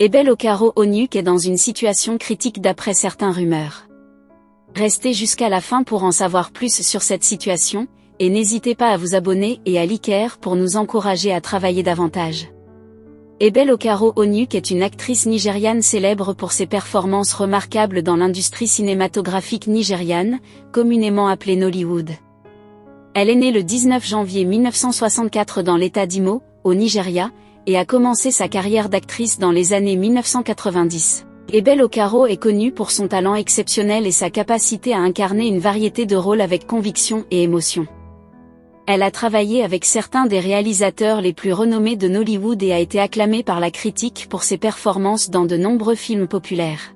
Ebel Okaro Onuk est dans une situation critique d'après certaines rumeurs. Restez jusqu'à la fin pour en savoir plus sur cette situation, et n'hésitez pas à vous abonner et à liker pour nous encourager à travailler davantage. Ebel Okaro Onuk est une actrice nigériane célèbre pour ses performances remarquables dans l'industrie cinématographique nigériane, communément appelée Nollywood. Elle est née le 19 janvier 1964 dans l'État d'Imo, au Nigeria, et a commencé sa carrière d'actrice dans les années 1990. Ebel Okaro est connue pour son talent exceptionnel et sa capacité à incarner une variété de rôles avec conviction et émotion. Elle a travaillé avec certains des réalisateurs les plus renommés de Nollywood et a été acclamée par la critique pour ses performances dans de nombreux films populaires.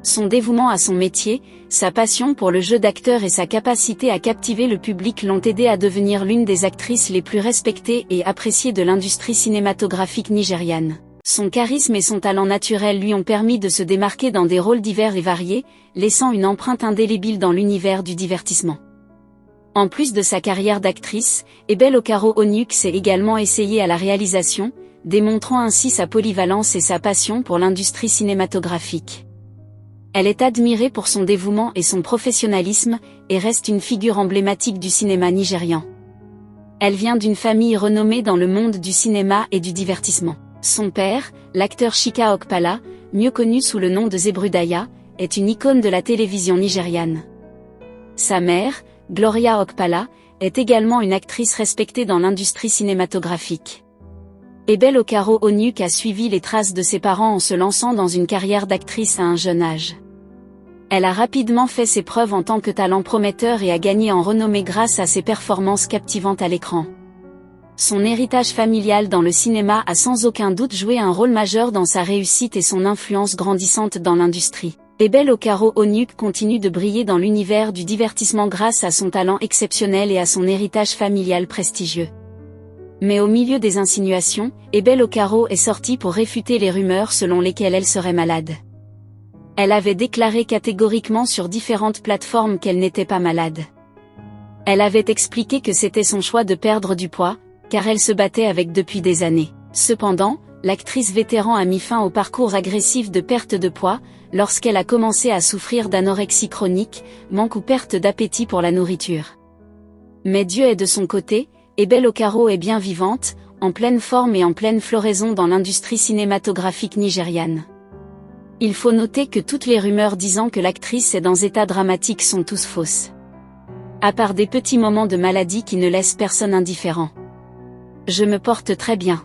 Son dévouement à son métier, sa passion pour le jeu d'acteur et sa capacité à captiver le public l'ont aidée à devenir l'une des actrices les plus respectées et appréciées de l'industrie cinématographique nigériane. Son charisme et son talent naturel lui ont permis de se démarquer dans des rôles divers et variés, laissant une empreinte indélébile dans l'univers du divertissement. En plus de sa carrière d'actrice, Ebel Okaro Onuk s'est également essayée à la réalisation, démontrant ainsi sa polyvalence et sa passion pour l'industrie cinématographique. Elle est admirée pour son dévouement et son professionnalisme, et reste une figure emblématique du cinéma nigérian. Elle vient d'une famille renommée dans le monde du cinéma et du divertissement. Son père, l'acteur Chika Okpala, mieux connu sous le nom de Zebrudaya, est une icône de la télévision nigériane. Sa mère, Gloria Okpala, est également une actrice respectée dans l'industrie cinématographique. Ebel Okaro Onuk a suivi les traces de ses parents en se lançant dans une carrière d'actrice à un jeune âge. Elle a rapidement fait ses preuves en tant que talent prometteur et a gagné en renommée grâce à ses performances captivantes à l'écran. Son héritage familial dans le cinéma a sans aucun doute joué un rôle majeur dans sa réussite et son influence grandissante dans l'industrie. Ebel Okaro Onuk continue de briller dans l'univers du divertissement grâce à son talent exceptionnel et à son héritage familial prestigieux. Mais au milieu des insinuations, Ebel Okaro est sortie pour réfuter les rumeurs selon lesquelles elle serait malade. Elle avait déclaré catégoriquement sur différentes plateformes qu'elle n'était pas malade. Elle avait expliqué que c'était son choix de perdre du poids, car elle se battait avec depuis des années. Cependant, l'actrice vétéran a mis fin au parcours agressif de perte de poids, lorsqu'elle a commencé à souffrir d'anorexie chronique, manque ou perte d'appétit pour la nourriture. Mais Dieu est de son côté, Ebel Okaro est bien vivante, en pleine forme et en pleine floraison dans l'industrie cinématographique nigériane. Il faut noter que toutes les rumeurs disant que l'actrice est dans état dramatique sont tous fausses. À part des petits moments de maladie qui ne laissent personne indifférent. Je me porte très bien.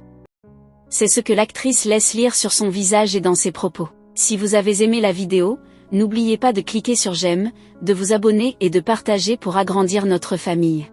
C'est ce que l'actrice laisse lire sur son visage et dans ses propos. Si vous avez aimé la vidéo, n'oubliez pas de cliquer sur j'aime, de vous abonner et de partager pour agrandir notre famille.